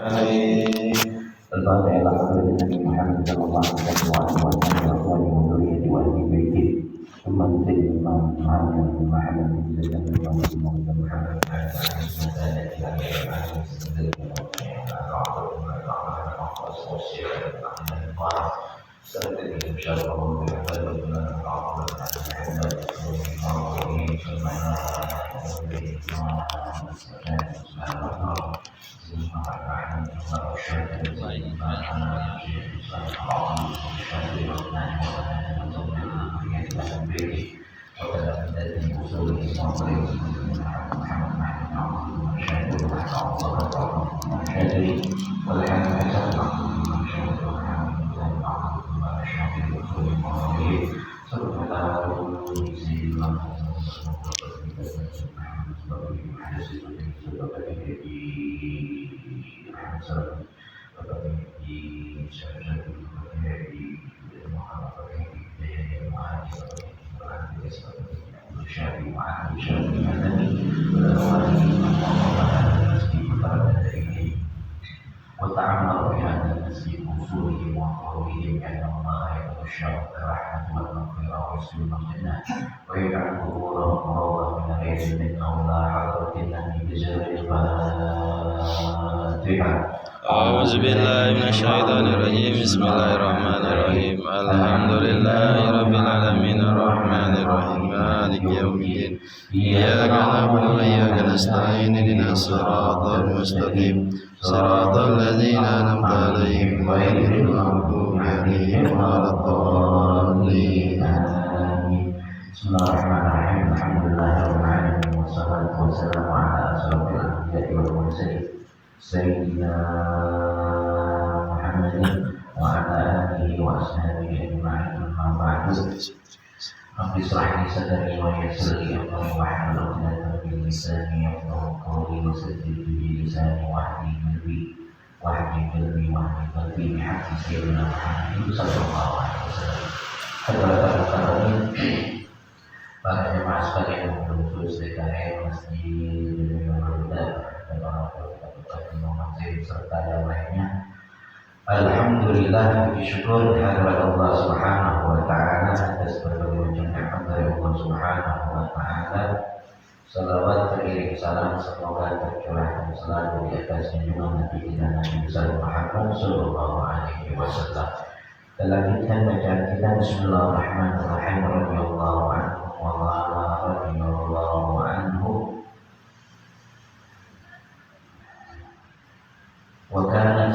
الفاتحة إلى حضرة النبي محمد صلى الله عليه وسلم وعلى آله وذريته وأهل بيته ثم سيدنا محمد بن محمد بن زيد بن محمد وتعمر بهذا المسجد وصولهم وقولهم أن الله يغشى الرحمة والمغفرة ويسلم الجنة ويجعل قبورهم روضة من رياض الجنة ولا حضرة النبي بجاه الفاتحة. أعوذ بالله من الشيطان الرجيم. بسم الله الرحمن الرحيم. الحمد لله رب العالمين الرحمن الرحيم مالك يوم الدين إياك نعبد وإياك نستعين اهدنا الصراط المستقيم صراط الذين أنعمت عليهم غير المغضوب عليهم ولا الضالين. بسم الله الرحمن الرحيم. الحمد لله رب العالمين والصلاة والسلام على أشرف الأنبياء والمرسلين سيدنا محمد وعلى آله وأصحابه أجمعين. أما بعد رب اشرح لي صدري ويسر لي أمري واحلل عقدة من لساني يفقهوا قولي وسدد به لساني واهدي قلبي بحق سيدنا محمد صلى الله عليه وسلم. Hadirin para jemaah sekalian yang berkhusus DKM Masjid Al-Huda dan orang serta yang lainnya. Alhamdulillah, puji syukur kehadirat Allah Subhanahu wa taala atas berbagai macam nikmat dari Allah Subhanahu wa taala. Salawat teriring salam semoga tercurahkan selalu di atas junjungan Nabi kita Nabi Muhammad sallallahu alaihi wasallam. Lanjutkan bacaan kita. Bismillahirrahmanirrahim. Radhiyallahu anhu wa radhiyallahu anhu. Wa kanat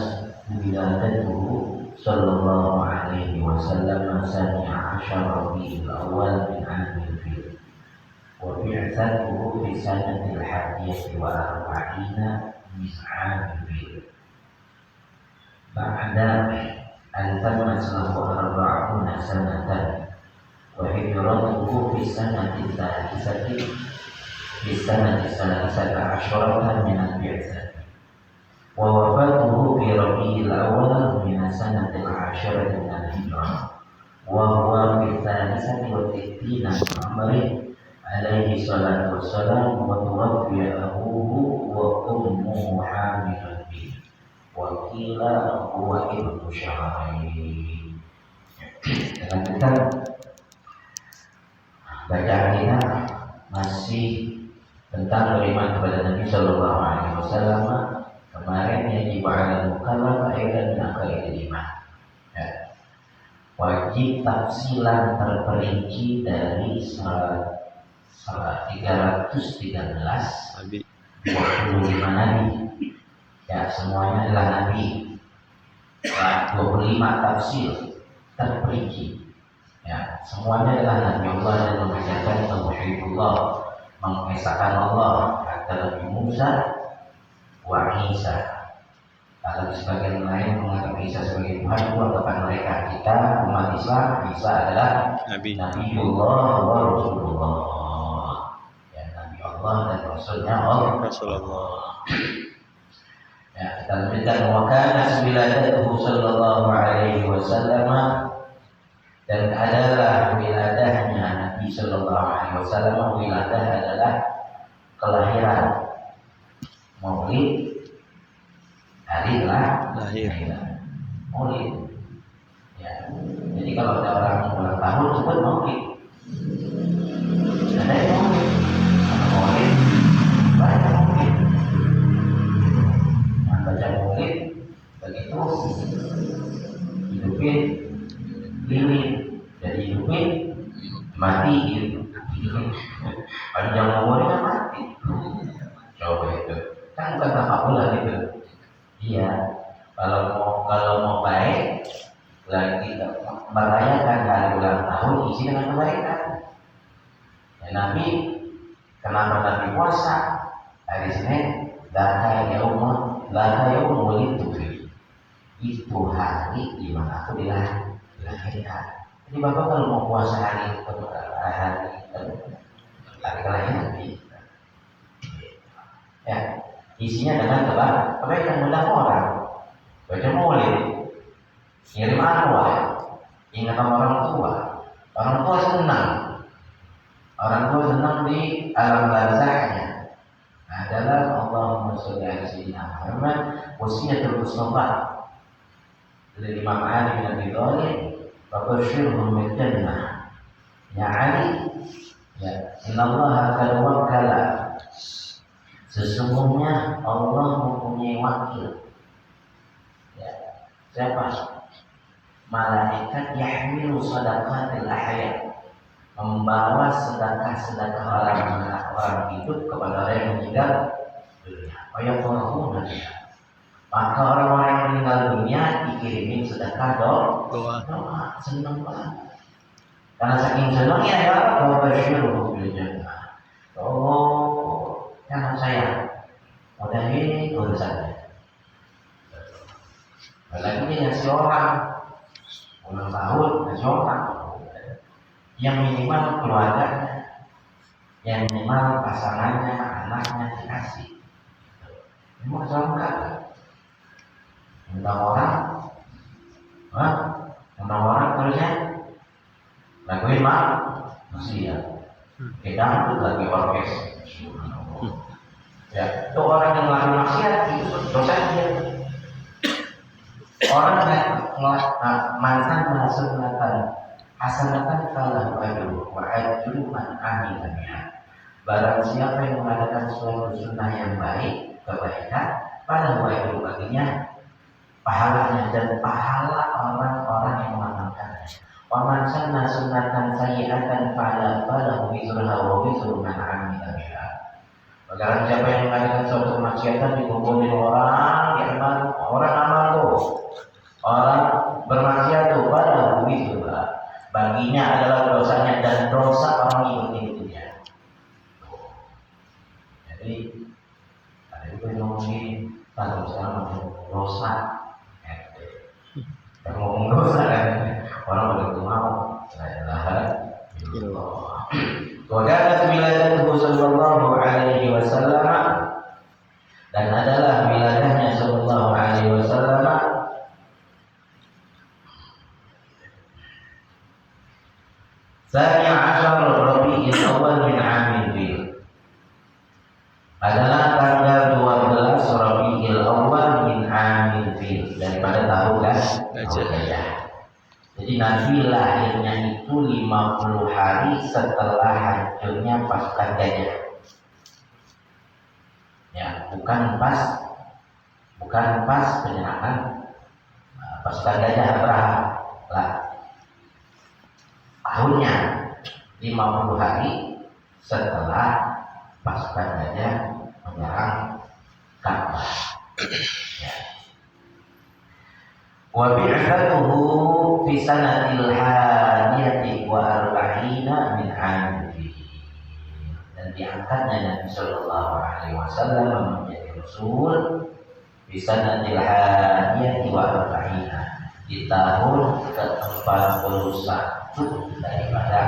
wiladatuhu sallallahu alaihi wasallam sani'a asyara Rabiul Awwal min 'amil fil. Wa bi'atsatuhu fi sanatil hadiyati wa arba'ina min 'amil fil. Ba'da أن تمت له 40 سنة وهجرته في السنة الثالثة عشرة من البعثة ووفاته في ربيع الأول من السنة 10 من الهجرة وهو في 63 من عمره عليه الصلاة والسلام وتوفي أبوه وأمه حامل به wakila huwa ibnu syahrain. Dengan kita bacaan kita masih tentang beriman kepada Nabi Sallallahu Alaihi Wasallam. Kemarin yang dibahas mukallaf ayat dan kelima. Wajib tafsilan terperinci dari surat 313 25 Nabi. Ya, semuanya adalah Nabi. 25 tafsir terperinci. Ya, semuanya adalah Nabi Allah dan mengajarkan tauhidullah, mengesahkan Allah kata Nabi Musa wa Isa. Kalau sebagian lain menganggap Isa sebagai Tuhan, itu anggapan mereka. Kita umat Islam, Isa adalah Nabiullah wa Rasulullah. Ya, Nabi Allah dan Rasulnya Allah. Ya, kita lanjutkan. Wa kana wiladatuhu sallallahu alaihi wasallam, dan adalah wiladahnya Nabi sallallahu alaihi wasallam. Wiladah adalah kelahiran, maulid hari Lahir. Maulid. Ya. Jadi kalau ada orang ulang tahun sebut Maulid. Ada yang Maulid, ada Maulid, banyak Maulid. Nah, baca Maulid begitu hidupin lilin, jadi hidupin mati gitu. Panjang umurnya mati. Coba itu kan bukan tapak bulan itu. Iya, kalau mau baik lagi merayakan hari ulang tahun isi dengan kebaikan. Ya, Nabi kenapa Nabi puasa hari Senin? Laka yaumul itu hari di mana aku dilahirkan. Jadi Bapak kalau mau puasa hari kelahiran ya isinya dengan kebaikan mengundang orang, baca maulid, kirim arwah, ingatan orang tua senang di alam barzahnya adalah Allahumma sholli ala sayyidina Muhammad wasiyatul Mustafa dari Imam Ali bin Abi Thalib fabashshirhum bil jannah ya Ali ya innallaha qad wakkala sesungguhnya Allah mempunyai wakil ya siapa malaikat yahmilu sadaqatil ahya membawa sedekah orang hidup kepada orang yang meninggal dunia. Maka orang-orang yang meninggal dunia dikirimin sedekah doa. Senang banget. Karena saking senangnya ya wabashiruhu bil jannah. Oh, jangan saya mudahin urusannya. Lagi dia ngasih orang ulang tahun ngasih orang. Yang minimal keluarganya, yang minimal pasangannya, anaknya dikasih. Ini mau sama undang orang terusnya lakuin masih ya. Kita itu lagi orkes. Ya, itu orang yang melakukan maksiat itu dosanya. Orang yang mantan melaksanakan hasanatan falahu ajruhu wa ajru man amila biha. Barang siapa yang mengadakan suatu sunnah yang baik, kebaikan, falahu ajru baginya pahalanya dan pahala orang-orang yang mengamalkannya. Wa man sanna sunnatan sayyi'atan falahu wizruha wa wizru man amila biha. Barang siapa yang mengadakan suatu kemaksiatan dikumpulin orang amal tuh. Orang bermaksiat tuh falahu wizruha. Baginya adalah dosanya dan dosa orang ikut-ikutnya. Jadi ada juga yang ngomongin kalau sekarang dosa, kalau ngomong dosa kan orang begitu mau, la ilaha illallah. Wadana wiladatuhu sallallahu alaihi wasallam dan adalah wiladahnya sallallahu alaihi wasallam Sani Ashar Rabi'il Awal min Amil Fil adalah tanggal 12 Rabi'il Awal min Amil Fil daripada tahun Gajah. Jadi Nabi lahirnya itu 50 hari setelah hancurnya pasukan Gajah. Ya, bukan pas penyerangan pasukan Gajah Abraham lah. Tahunnya 50 hari setelah pasukan Gajah menyerang Ka'bah. Ya. Wa bi'athatuhu fi sanatil hadiyati wa arba'ina min 'amih. Dan diangkatnya Nabi sallallahu alaihi wasallam menjadi rasul fi sanatil hadiyati wa arba'ina di tahun ke-41 daripada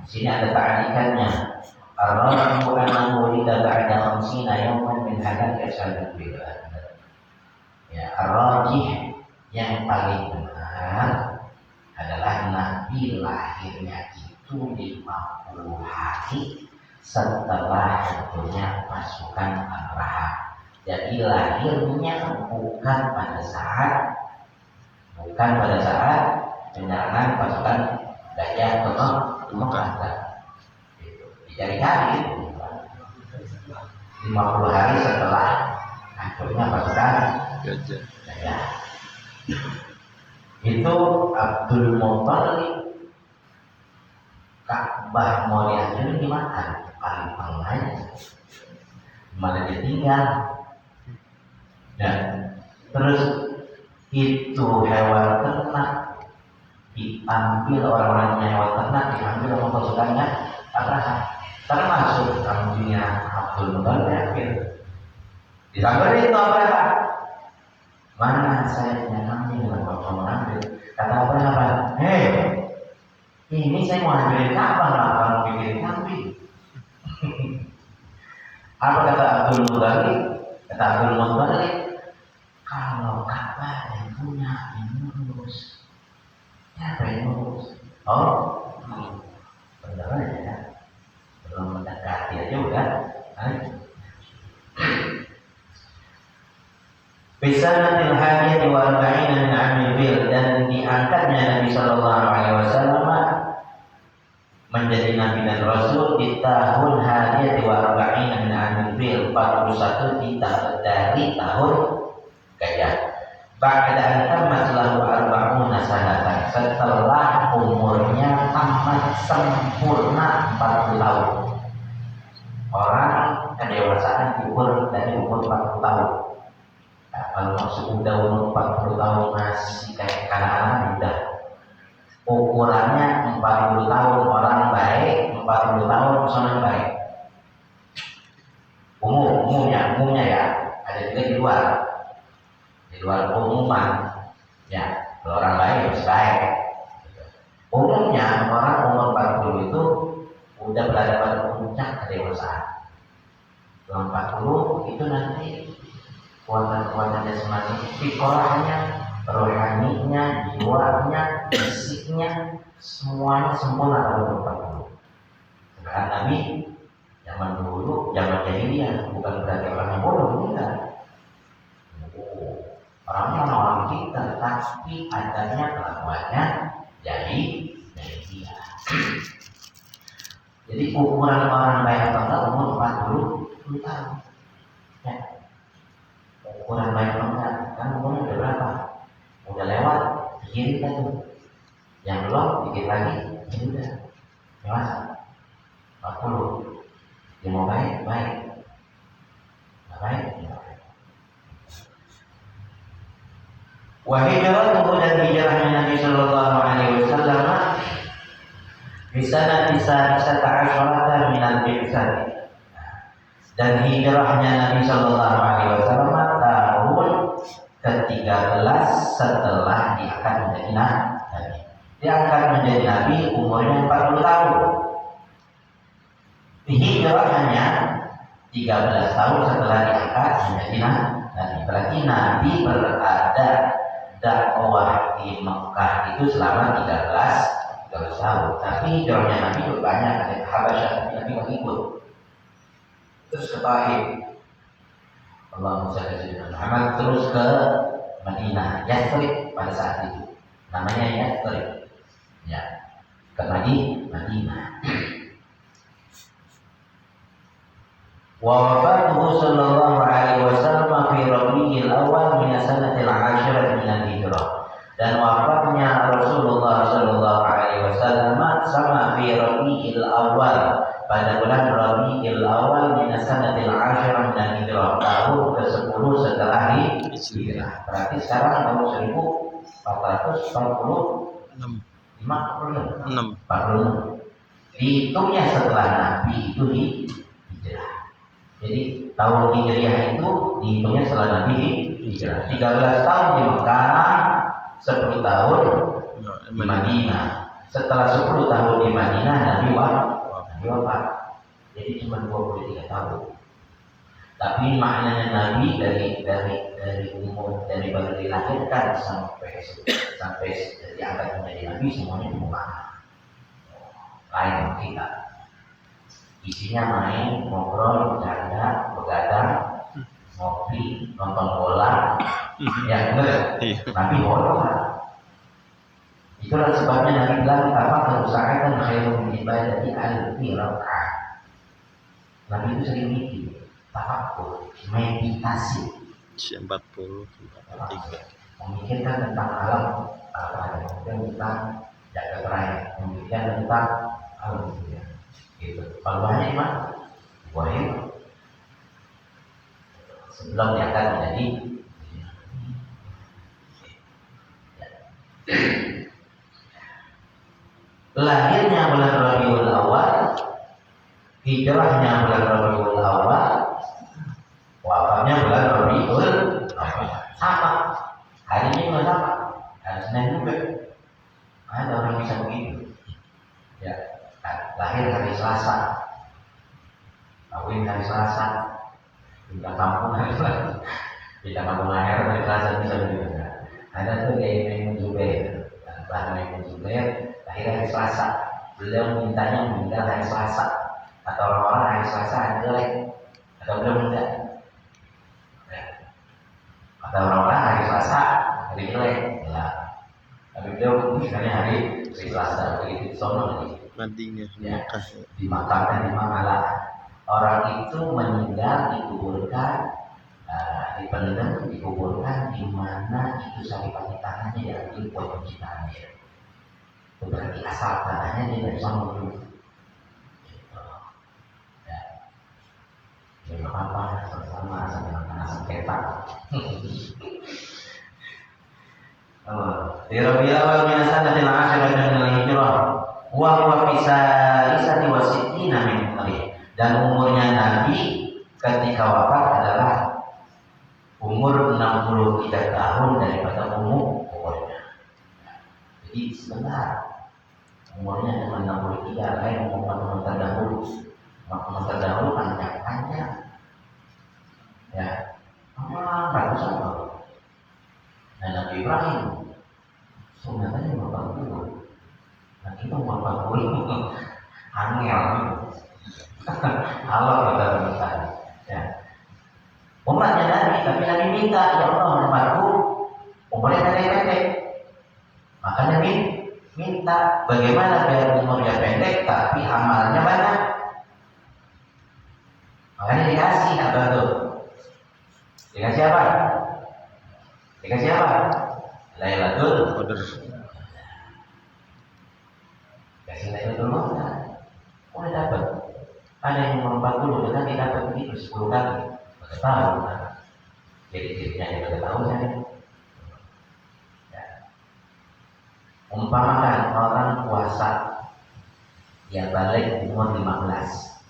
sini ada ta'alikannya. Ar-rajihu annahu wulida ba'da 50 yawman min halaki ashabil bilad. Ya, ar-rajih yang paling benar adalah Nabi lahirnya itu 50 hari setelah tentunya pasukan Abraha. Jadi lahirnya bukan pada saat penyerangan pasukan Gajah ke Mekah. Gitu. Dicari-cari 50 hari setelah hancurnya pasukan Gajah. Gajah. Itu Abdul Muthalib Ka'bah mau dihancurin gimana? Paling aja. Malah dia tinggal. Dan terus itu hewan ternak diambil orang-orangnya, hewan ternak diambil sama pasukannya Abraha, termasuk kambingnya Abdul Muthalib. Disamperin itu Abraha, mana saya punya kambing yang mau mengambil? Kata Abraha, hei, ini saya mau hancurin Ka'bah, lah kamu bikin kambing. Apa kata Abdul Muthalib? Kata Abdul Muthalib, kalau Ka'bah yang punya yang ngurus, siapa yang ngurus? Oh, benar aja ya. Belum mendekati aja udah. Bisanatil hadiyati wa arba'ina min amil bil, dan diangkatnya Nabi sallallahu alaihi wasallam menjadi nabi dan rasul di tahun hadiyati wa arba'ina min amil bil, 41 dari tahun Gajah. Ba'da an tammat lahu arba'una sanatan, setelah umurnya tamat sempurna 40 tahun. Orang kedewasaan diukur dari umur 40 tahun. Nah, kalau masuk udah umur 40 tahun masih kayak kanak-kanak, udah ukurannya 40 tahun orang baik, 40 tahun personal baik. Umumnya ya, ada juga di luar umuman ya. Kalau orang baik harus baik. Umumnya orang umur 40 itu udah berada pada puncak kedewasaan. Umur 40 itu nanti kuatan jasmani, fitrahnya, rohaninya, jiwanya, fisiknya, semuanya sempurna pada umur 40. Sekarang Nabi zaman dulu, zaman jahiliyah, bukan berarti orang yang bodoh, enggak. Orangnya orang kita, tapi adanya kelakuannya jadi dia. Jadi ukuran orang baik atau enggak umur 40 tahun. Ya. Ukuran baik atau enggak, kan umurnya udah berapa? Udah lewat, kiri kan tuh. Yang belum, dikit lagi, ini udah dewasa. 40. Dia mau baik. Nggak baik. Wa hijratuhu, dan hijrahnya Nabi sallallahu alaihi wasallam bisa ta'asyarata minal bi'sati, dan hijrahnya Nabi sallallahu alaihi wasallam tahun ke-13 setelah diangkat menjadi nabi. Diangkat menjadi nabi umurnya 40 tahun. Hijrahnya 13 tahun setelah diangkat menjadi nabi. Berarti Nabi berada dakwah di Mekah itu selama 13 tahun. Tapi hijrahnya Nabi itu banyak, ada ke Habasyah, Nabi nggak ikut. Terus ke Taif, Allahumma shalli ala sayyidina Muhammad, terus ke Madinah, Yathrib pada saat itu. Namanya Yathrib. Ya, ke Madinah. Wa wafatuhu sallallahu alaihi wasallam fi Rabiul Awwal min sanatil 'ashirah min al-hijrah, dan wafatnya Rasulullah sallallahu alaihi wasallam sama fi Rabiul Awwal, pada bulan Rabiul Awwal min sanatil 'ashirah min al-hijrah, tahun ke-10 setelah hijrah. Berarti sekarang tahun 1446. Dihitungnya setelah Nabi itu hijrah. Jadi tahun hijriah itu dihitungnya setelah Nabi hijrah. 13 tahun di Mekah, 10 tahun di Madinah. Setelah 10 tahun di Madinah Nabi wafat. Jadi cuma 23 tahun. Tapi maknanya Nabi dari umur, dari baru dilahirkan sampai diangkat menjadi Nabi, semuanya cuma lain kita. isinya main, ngobrol, bercanda, begadang, ngopi, nonton bola, ya benar. Nabi bodoh lah. Itulah sebabnya Nabi bilang apa kerusakan khairul ibadati al-firqah. Nabi itu sering mikir, tafakkur, meditasi, 40 memikirkan tentang alam apa yang kita jaga raya, memikirkan tentang alam dunia. Gitu. Kalau banyak mah, boleh. Sebelum dia akan menjadi lahirnya bulan Rabiul Awal, hijrahnya bulan Rabiul Awal, wafatnya bulan Rabiul Awal. Sama, harinya juga sama. Hari Senin juga. Ada orang bisa begitu. Ya, lahir hari Selasa, kawin hari Selasa, pindah kampung hari Selasa, pindah kampung lahir hari Selasa bisa begitu. Ada tuh kayak Maimun Zubair, Maimun Zubair lahir hari Selasa, beliau mintanya meninggal hari Selasa, atau orang-orang hari Selasa hari jelek, atau beliau enggak, ya. Atau orang-orang hari Selasa hari jelek, ya. Tapi beliau misalnya hari Selasa begitu sono lagi. Madinya Ya, dimakamkan di Makalah. Orang itu meninggal dikuburkan, dipendam, dikuburkan di mana itu saripati tanahnya diambil buat penciptaannya. Itu berarti asal tanahnya dia dari sana dulu. Ya, jadi apa? Sama-sama sama sengketa. Di Rabiul Awal min sanatil 'ashirati min al-hijrah wa huwa fi salisati wa sittina min umri. Dan umurnya Nabi ketika wafat adalah umur 63 tahun daripada umurnya. Jadi sebentar umurnya cuma 63, lain umur terdahulu. Umur terdahulu panjang-panjang. Ya, ratusan tahun. Nah, Nabi Ibrahim sunatnya umur 40. Nah, kita umur 40 angel. Allah kata ya. Umatnya Nabi, tapi Nabi minta, ya Allah, umatku umurnya pendek-pendek. Makanya minta bagaimana biar umurnya pendek tapi amalnya banyak. Makanya dikasih apa tuh? Dikasih apa? Dikasih apa? Lailatul Qadar. Kasih Lailatul Qadar. Udah dapat. Ada yang umur 40 dan dapat begitu 10 kali. Tahu kan? Jadi dirinya yang sudah tahu saya. Ya. Umpamakan orang puasa yang balik umur 15,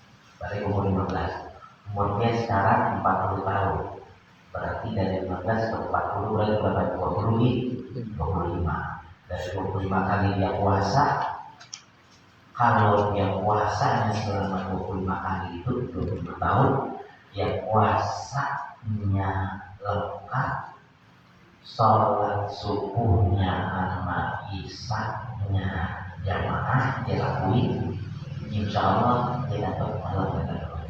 balik umur 15, umurnya sekarang 40 tahun. Berarti dari 15 ke 40 berarti berapa? 25. Dari 25 kali dia puasa, kalau dia puasanya selama 25 kali itu 25 tahun, yang puasanya lengkap, sholat subuhnya sama isaknya jamaah dilakuin, insya Allah dia dapat malam dengan doa.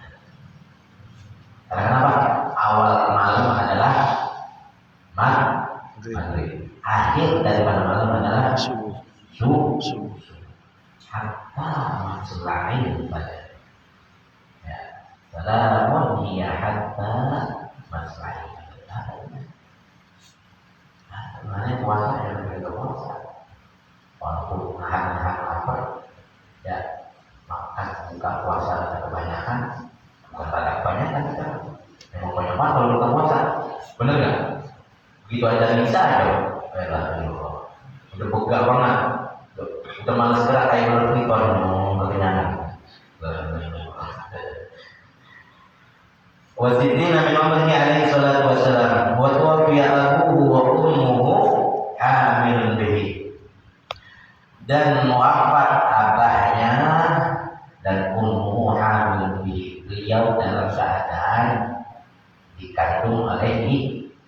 Karena kenapa? Awal malam adalah maghrib, akhir daripada malam adalah subuh. Hatta maslahin pada. Ya. Salamun hiya hatta maslahin. Mana puasa yang berbeda puasa. Walaupun nahan lapar, ya makan buka puasa kebanyakan, bukan banyak kebanyakan kita. Memang banyak banget kalau buka puasa, bener nggak? Begitu aja bisa aja, udah begak banget, udah malas gerak kayak belum tidur, kekenyangan. Wasidina min umrihi alaihi salatu wassalam wa tuwaffiya abuhu wa ummuhu hamilun bihi. Dan wafat abahnya dan ummuhu hamilun bihi. Beliau dalam keadaan dikandung oleh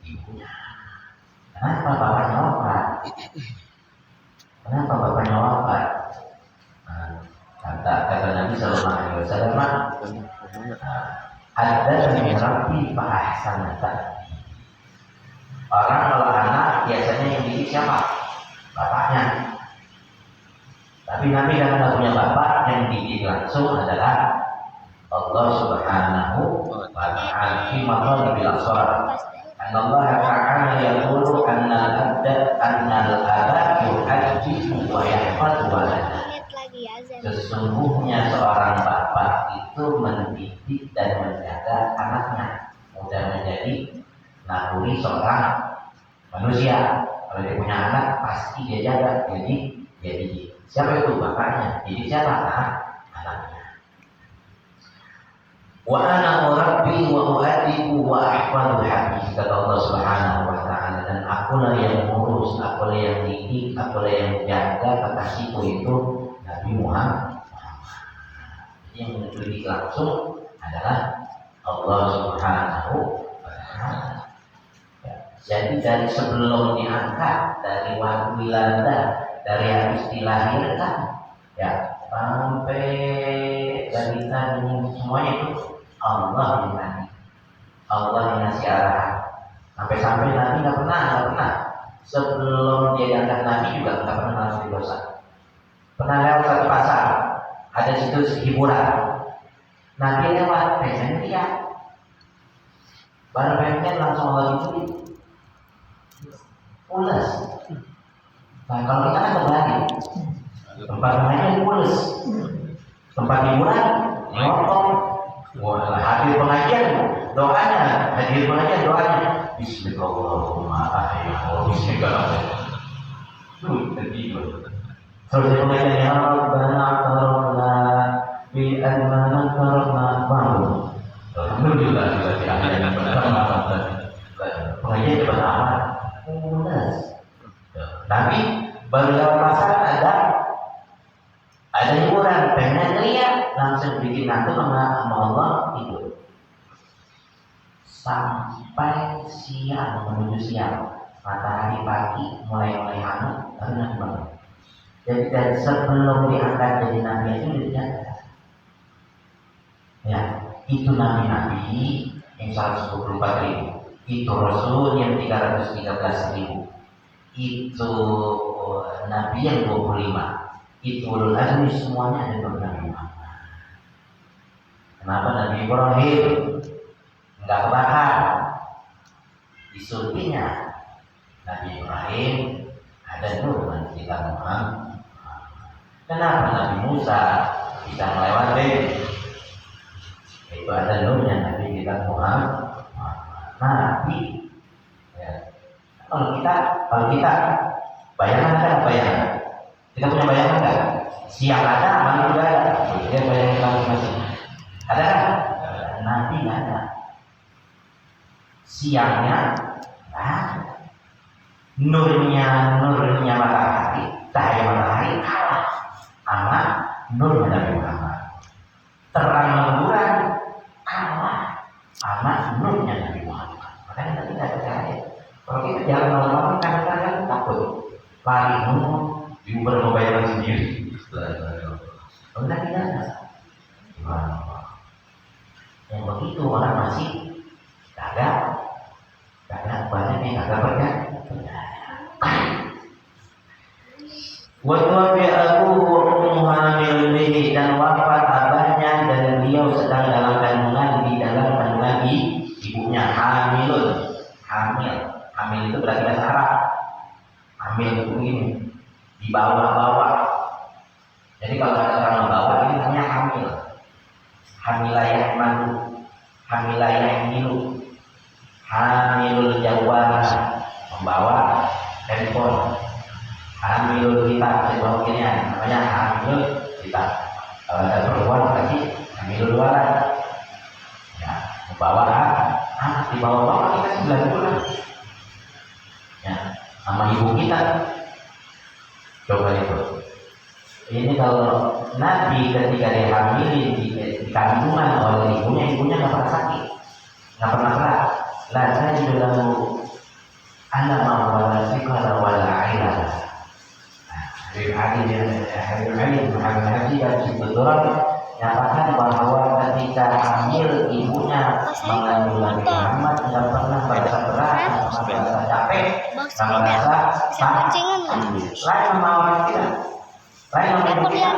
ibunya. Kenapa bapaknya wafat? Nah, kata Nabi Sallallahu Alaihi Wasallam, ada yang Rabbi fa'ahsana ta'dibi. Orang kalau anak biasanya yang didik siapa? Bapaknya. Tapi Nabi kan tidak punya bapak, yang didik langsung adalah Allah Subhanahu wa Ta'ala. Fi maghribil aswar. Allah Ta'ala yaqulu anna al-aba yuhajjibu wa yahfadhu walada. Sesungguhnya seorang bapak itu mendidik dan menjaga anaknya mudah menjadi naluri seorang manusia. Kalau dia punya anak pasti dia jaga, jadi siapa itu bapaknya? Jadi siapa? Anaknya. Wa ana murabbi wa uadibu wa ahfadul hadis, kata Allah Subhanahu wa Ta'ala, dan akulah yang ngurus, akulah yang didik, akulah yang jaga kekasihku itu Nabi Muhammad. Yang mendidik langsung adalah Allah Subhanahu wa Ta'ala. Jadi dari sebelum diangkat, dari wilada, dari habis dilahirkan, ya sampai dari tadi semuanya itu Allah yang ngasih, Allah yang ngasih arahan. Sampai Nabi nggak pernah sebelum dia diangkat Nabi juga nggak pernah melakukan dosa. Pernah lewat satu pasar, ada situ hiburan, Nabi lewat, pengen lihat, baru pengen langsung Allah itu pulas. Nah kalau kita kan kembali tempat pengajian pulas, tempat hiburan nonton, hadir pengajian doanya, Bismillahirrahmanirrahim, Bismillahirrahmanirrahim. Terus pengajian ya Rabbana karomna bi admana karomna bangun. Alhamdulillah di akhir pertama pengajian pertama. Tapi baru lewat pasar ada hiburan, pengen lihat, langsung bikin nanti sama Allah tidur sampai siang, menuju siang, matahari pagi mulai hangat karena bangun. Jadi dari sebelum diangkat jadi nabi itu dijaga. Ya, itu nabi-nabi yang 124.000. Itu Rasul yang 313.000, itu Nabi yang 25, itu ulul azmi, semuanya ada Nabi Muhammad. Kenapa Nabi Ibrahim enggak kebakar? Disuntinya Nabi Ibrahim ada nur kita Muhammad. Kenapa Nabi Musa bisa melewati? Itu ada nurnya Nabi kita Muhammad. Nabi, ya. Kalau kita bayangan kan bayangan, kita punya bayangan kan? Siang ada, malam juga ada. Kita bayangan masing-masing. Ada kan? Nabi nggak ada. Siangnya ada. Nurnya matahari, cahaya matahari kalah sama nur Nabi Muhammad. Terang rembulan kalah sama nurnya Nabi Muhammad. Makanya kita tidak percaya. Kalau kita jalan malam-malam kadang-kadang takut lari diuber sama bayangan sendiri. Kalau tidak ada. Yang begitu orang masih kagak banyak yang kagak percaya. Waktu aku hamil bihi, dan wafat abahnya dan beliau sedang dalam kandungan, di dalam kandungan ibunya. Hamil itu berarti bahasa Arab. Hamil itu ini di bawah. Jadi kalau ada orang membawa ini namanya hamil. Hamilayah madu, hamilayah milu, hamilul jawara, membawa handphone. Hamilul kita, namanya hamilul kita. Kalau ada perempuan berarti hamilul walad. Ya, membawa anak di bawah kita 9 bulan. Ya, sama ibu kita. Coba itu. Ini kalau Nabi ketika dia hamilin di kandungan oleh ibunya nggak pernah sakit, nggak pernah berat. Lah saya juga mau anak wala sikala wala aila. Habib Ali Muhammad Haji dan Syibul Durrah nyatakan bahwa ketika hamil ibunya mengandung Nabi Muhammad tidak pernah merasa berat, tidak merasa capek, tidak merasa sakit. Lain sama orang kita, lain sama ibu kita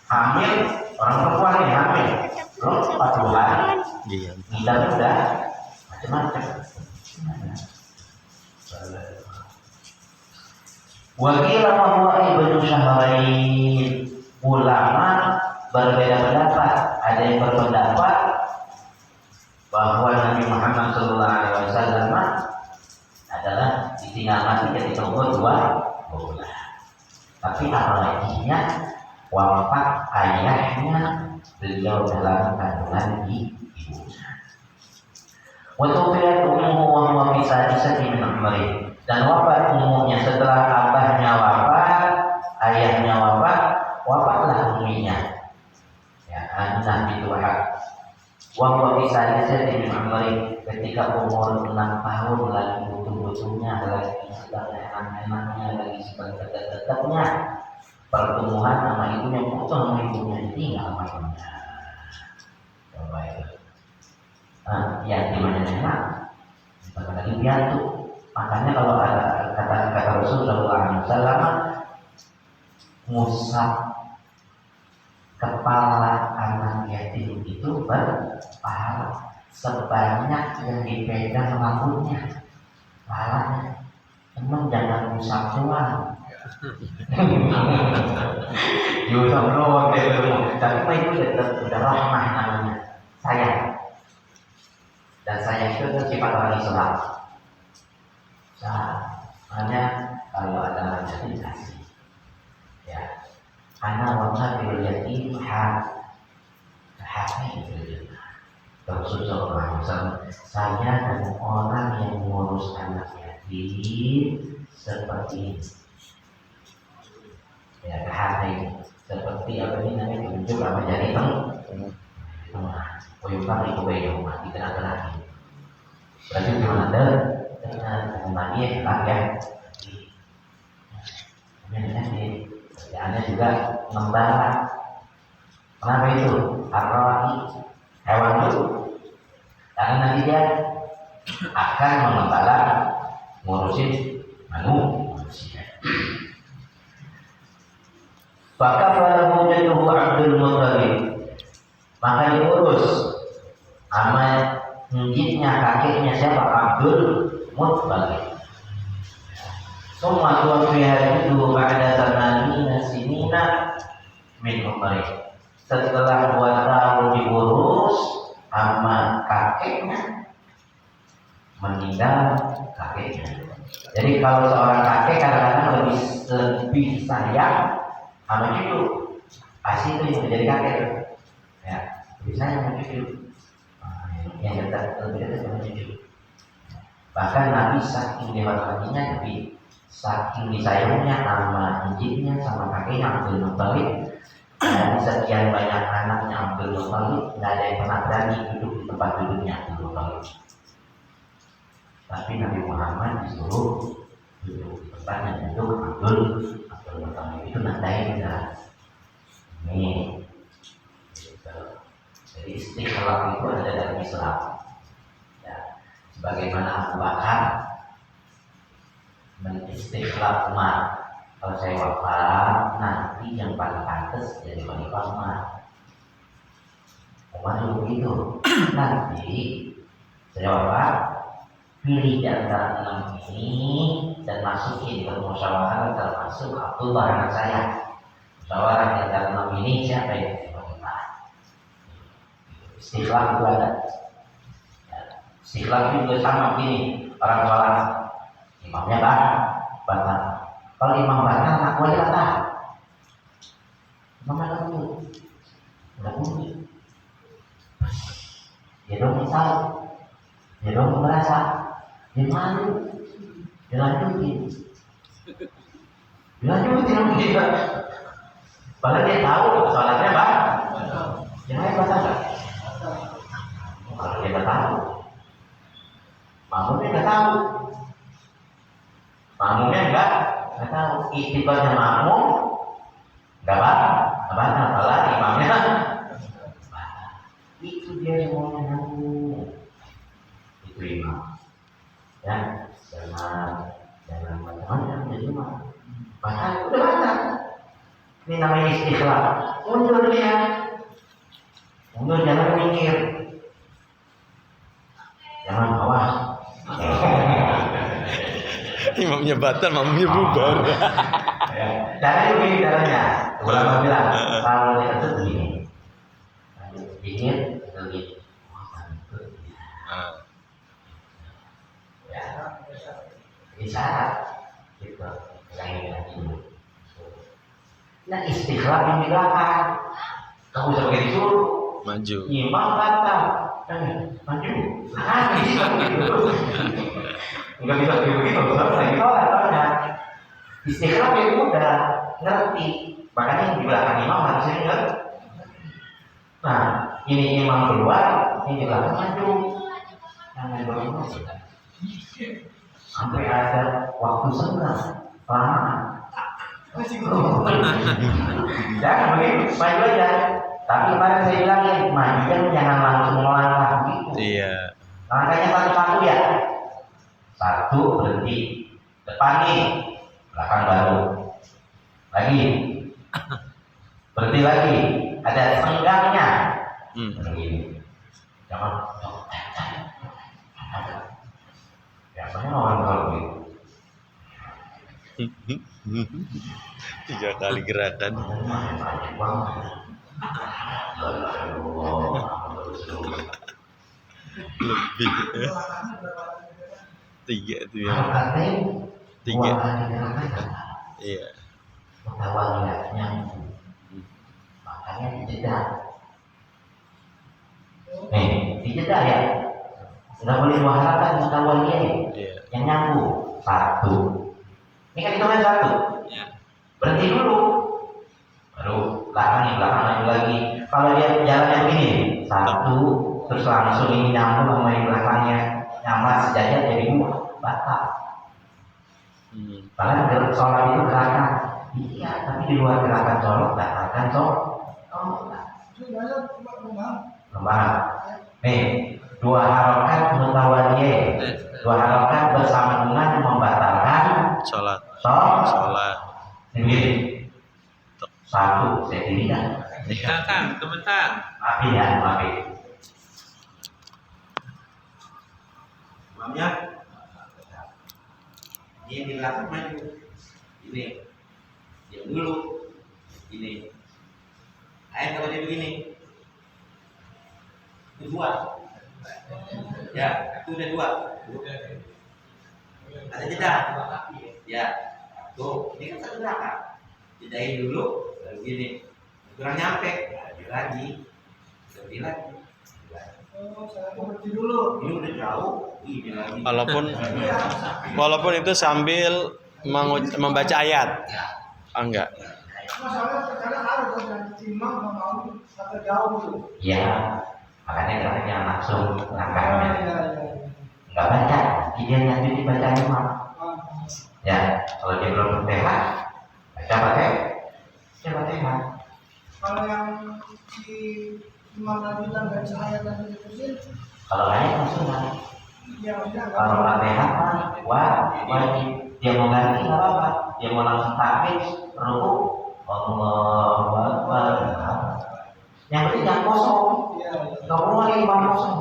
hamil, orang perempuan ini hamil, belum 4 bulan, kita sudah macam-macam. Wakila bahwa ibnu Syahrain, ulama berbeda pendapat. Ada yang berpendapat bahwa Nabi Muhammad SAW adalah ditinggal mati ketika umur 2 bulan. Tapi apalaginya wafat ayahnya beliau dalam kandungan ibunya. Watufiyat ummuhu wa huwa fi sadisati min umri. Dan wafat umumnya setelah abahnya wafat, ayahnya wafat, wafatlah umminya. Ya, Aminah bintu Wahab. Wa huwa fi sadisati min umri, ketika umur 6 tahun lagi butuh-butuhnya, lagi sedang enak-enaknya, lagi sedang dekat-dekatnya pertumbuhan sama ibunya, butuh sama ibunya, ditinggal sama ibunya. Coba itu. Yang dimana enak, bukan lagi piatu. Makanya kalau ada kata Rasulullah SAW, ngusap kepala anak yatim itu berpahala sebanyak yang dipegang rambutnya, pahalanya. Teman jangan ngusap doang. Ngusap doang tapi itu sudah rahmah namanya, sayang. Dan sayang itu sifat orang Islam. Hanya kalau ada yatim kasih, ya. Anak wanita bil yatim hati itu. Rasulullah SAW, saya dan orang yang mengurus anak yatim seperti ini. Ya, hati seperti apa ini namanya, tunjuk apa jari tengah. Uyukan itu bayi rumah di tengah-tengah ini. Berarti gimana dengan lagi ya, kemudian kerjaannya juga ngembala. Kenapa itu? Arwah hewan itu, karena nanti dia akan mengembala, ngurusin manusia. Maka pada wujudhu Abdul Muttalib, maka diurus sama njitnya, kakeknya siapa? Abdul Muttalib. Semua tuafiha itu ba'da tamanina sinina min umri. Setelah 2 tahun diurus sama kakeknya, meninggal kakeknya. Jadi kalau seorang kakek kadang-kadang lebih sayang sama cucu, pasti itu yang menjadi kakek. Ya, lebih sayang sama cucu. Yang lebih dekat sama cucu. Bahkan Nabi saking dihormatinya, saking disayangnya sama ibunya, sama kakeknya Abdul Muttalib, dari sekian banyak anaknya Abdul Muttalib, tidak ada yang pernah berani duduk di tempat duduknya Abdul Muttalib. Tapi Nabi Muhammad disuruh duduk di tempat yang duduk Abdul Muttalib. Itu nandain ini. Jadi istiqlal itu ada dalam Islam. Ya, sebagaimana Abu Bakar mengistiqlal Umar. Kalau saya wafat, nanti yang paling pantas jadi khalifah Umar. Umar juga begitu. Nanti saya wafat, pilih di antara 6 ini dan masukin ke musyawarah, termasuk Abdullah anak saya. Musyawarah di antara 6 ini siapa yang jadi khalifah? Istiqlal itu ada. Istiqlal itu juga sama begini, orang sholat imamnya batal. Kalau imam batal, aku aja batal. Imam ada bunyi. Dia dong tahu, dia dong merasa, dia malu, dilanjutin kita. Padahal dia tahu sholatnya yang lain batal nggak? Kalau dia nggak tahu, makmumnya nggak tahu. Makmumnya nggak tahu. Istiqomahnya makmum nggak batal kalau imamnya itu dia semuanya nanggung. Itu imam. Ya, jangan macam-macam jadi imam. Bahkan udah batal. Ini namanya istikhlal. Mundur dia. Mundur jangan mikir. Jangan bawah. Imamnya batal, makmumnya bubar. Caranya begini caranya. Ulama bilang kalau dia itu begini. Dingin, begini. Ya, isyarat gitu. Yang nah istikhlal yang di belakang. Kamu bisa pakai disuruh. Maju. Imam batal. Maju. Nah, gitu. Enggak bisa begitu, lagi tolak. Istikhlal yang mudah, ngerti. Makanya yang di belakang imam harus ingat. Nah, ini imam keluar, ini di belakang maju. Jangan berumur. Sampai ada waktu senggang, lama. Jangan begitu, maju aja. Tapi kemarin saya bilangin, maju jangan langsung melangkah gitu. Iya. Langkahnya satu-satu ya. Satu berhenti, depan nih, belakang baru. Lagi, berhenti lagi, ada senggangnya. Begini, jangan. Biasanya orang kalau begitu. 3 kali gerakan. Lebih. 3 itu ya. 3. Iya. Pengetahuan nyambung. Makanya dijeda. Dijeda ya. Sudah boleh mengharapkan pengetahuan dia yang nyambung. 1. Ini kan hitungan 1. Berhenti dulu. Baru belakang lagi. Kalau dia jalannya begini, 1, terus langsung ini nyambung sama yang belakangnya, nyamar sejajar jadi 2, batal. Padahal sholat itu gerakan, iya, tapi di luar gerakan sholat batalkan sholat. Kembang. Nih, 2 harokat pengetahuan dia, 2 harokat bersama dengan membatalkan Sholat. Ini. 1, saya tidak. Teman-teman. Maafin ya, maafin. Imamnya ini di belakang maju. Ini diam dulu. Ini. Ayat kalau dia begini. Itu 2. Ya, itu udah 2. Ada jeda. Ya. Tuh, ini kan 1 belakang. Jedain dulu, baru gini. Kurang nyampe, lagi. Berhenti lagi. Ini udah jauh. Ini lagi. Walaupun itu sambil membaca ayat. Enggak. Masalahnya terkadang ada yang imam mau sampai jauh tuh. Ya, makanya katanya langsung langkahnya. Iya. Enggak baca, dia lanjut dibaca imam. Ya, kalau dia belum Fatihah, baca Fatihah. Kalau yang si imam lanjutan baca ayat dan diterusin, Kalau lain langsung kan. ya udah. Kalau Fatihah wajib. Dia mau ganti nggak apa-apa. Dia mau langsung takbir, ruku, Allahu Akbar. Yang penting jangan kosong. Iya. Nggak boleh lagi imam kosong.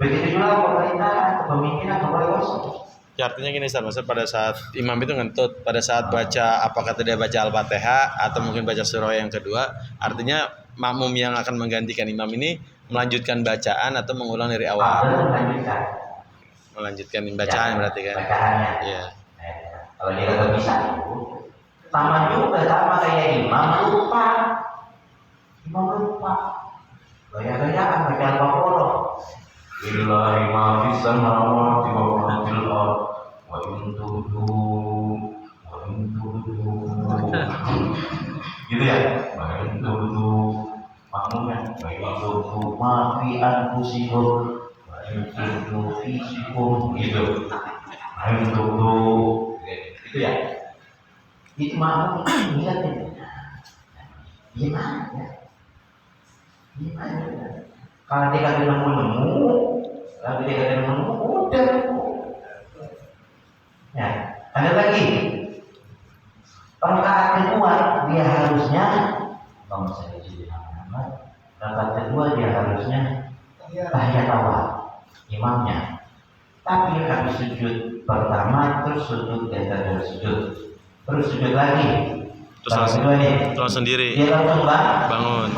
Begitu juga pemerintahan, kepemimpinan nggak boleh kosong. Ya, artinya gini Ustaz, maksudnya pada saat imam itu ngentut, pada saat baca apakah dia baca Al-Fatihah atau mungkin baca surah yang kedua, artinya makmum yang akan menggantikan imam ini melanjutkan bacaan atau mengulang dari awal. Melanjutkan bacaan ya, berarti kan. Bacaannya. Iya. Kalau dia nggak bisa, sama juga sama kayak imam lupa. Gaya-gayaan baca Al-Baqarah. Billahi ma fis samawati wa ma fil ardh wa in tubdu gitu ya. Wa in tubdu makmumnya wa in tubdu ma fi anfusikum wa in tubdu fi sikum gitu. Wa in tubdu gitu ya. Itu makmum ingat ini. Gimana? Kalau dia kata nemu, udah. Ya, ada lagi. Rakaat kedua dia harusnya, rakaat kedua dia harusnya tahiyat awal imamnya. Tapi habis sujud pertama terus sujud dan terus sujud, terus sujud lagi. Terus langsung sendiri. Dia langsung bangun.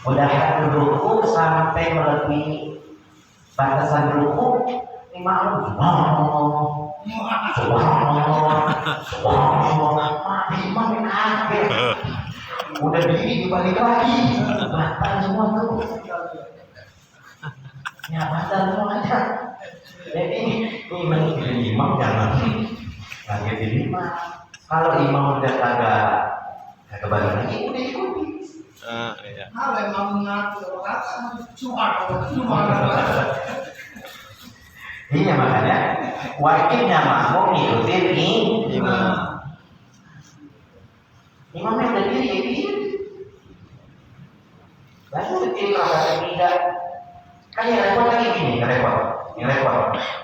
Udah ruku sampai melebihi batasan ruku, imam subhanallah, imam kaget. Udah diri dibalik lagi, batal semua tuh. Ya batal semua aja. Jadi ini imam jangan kaget imam. Kalau imam udah kagak balik lagi, udah ikuti. Iya. Kalau emang mengatur cuma Iya makanya wajibnya makmum ngikutin imam. Imamnya udah diri ya diri. Lalu diri rakaat ketiga. Kan yang repot lagi gini, yang repot.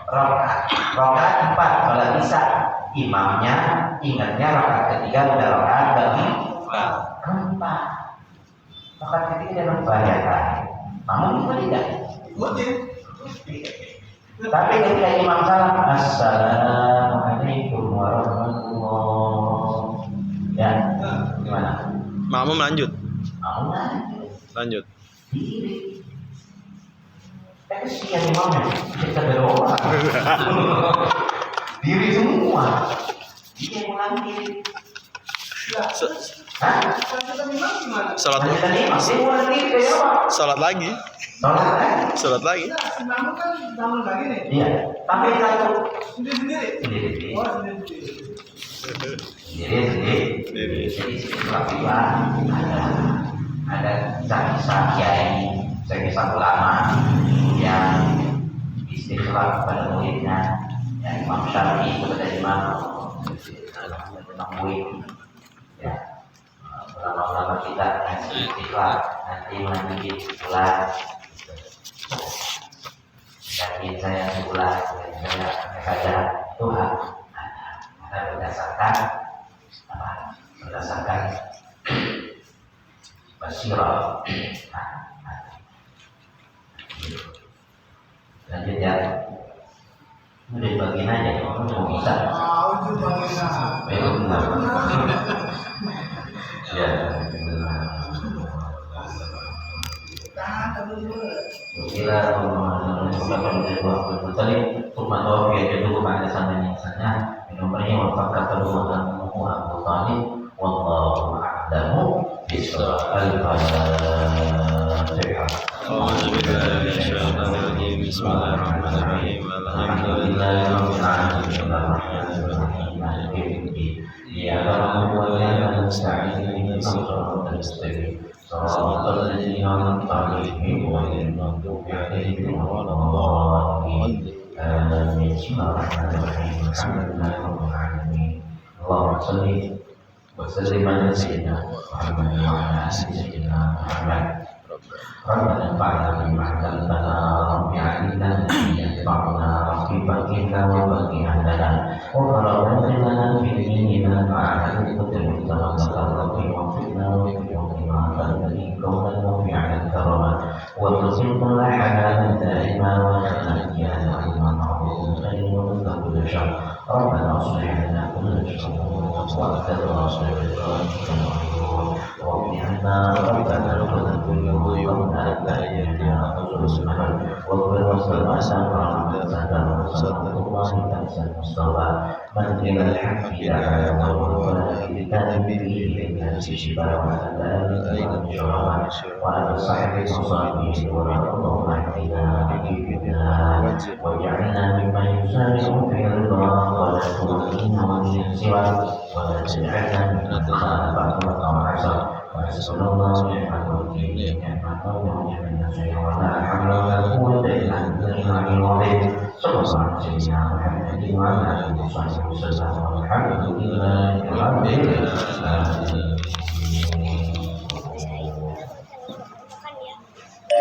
Rakaat 4 kalau bisa imamnya ingatnya rakaat ketiga udah rakaat keempat. Rakaat ketiga dia membahayakan. Makmum itu tidak. Tapi ketika imam salam, assalamualaikum warahmatullah. Ya, gimana? Makmum lanjut. Lanjut. Diri. Kesian imamnya, kita berdoa. Diri semua. Dia yang ulang diri. Sholat lagi. Namun kan bangun lagi nih. Iya, tapi satu Sendiri. Oh, sendiri. Jadi setelah ada kisah-kisah kiai, kisah ulama yang istighfar kepada muridnya, yang Imam Syafi'i kepada Imam Nawawi, ya ulama-ulama kita ngasih istighfar nanti menjadi bulan. Yakin saya sebulan, saya saja Tuhan ada berdasarkan basirah. Lanjut ya, udah dibagiin aja, mau bisa. Itu bagaimana? Ya. Tadi rumah tahu ya jadi pada sampai misalnya nomornya wafat kata dua Abu Talib wallahu a'lamu bishawab. Bismillahirrahmanirrahim. Alhamdulillahirabbil alamin. Ya Rabb wa ya nasta'in صراط الذين أنعمت عليهم غير المغضوب عليهم ولا الضالين آمين. بسم الله الرحمن الرحيم الحمد لله رب العالمين اللهم صل وسلم على سيدنا محمد وعلى آل سيدنا محمد ربنا انفعنا بما علمتنا رب علمنا الذي ينفعنا رب فقهنا وفقه لنا وقربنا لنا في ديننا مع القدر المتوسط رب وفقنا وفقنا فالذي كونا وفعلا كرما وارزقنا حلالا دائما وخيرا علما معروفا خير ومن كل شر ربنا اصلح لنا كل شر واغفر واصلح لنا وقنا ربنا ولا تجعلنا أبدا رسولنا واغفر واصلح لنا وصدق الله تنسى المصطفى منزل الحق دعا والوفاء بتنبيه للناس شفاء وعلى آله شرعا وعلى صحبه وصحبه ورحمه اهدنا بكتابنا واجعلنا ممن يسارع في الرضا ولا تؤمن ومن سواه ولا تجعلنا ممن خالف امرك وعصى وحسبنا الله ونعم الوكيل نعم المولى ونعم النصير ولا حول ولا قوة إلا بالله العظيم صلى الله على سيدنا محمد وعلى آله وصحبه وسلم والحمد لله رب العالمين. Bismillahirrahmanirrahim.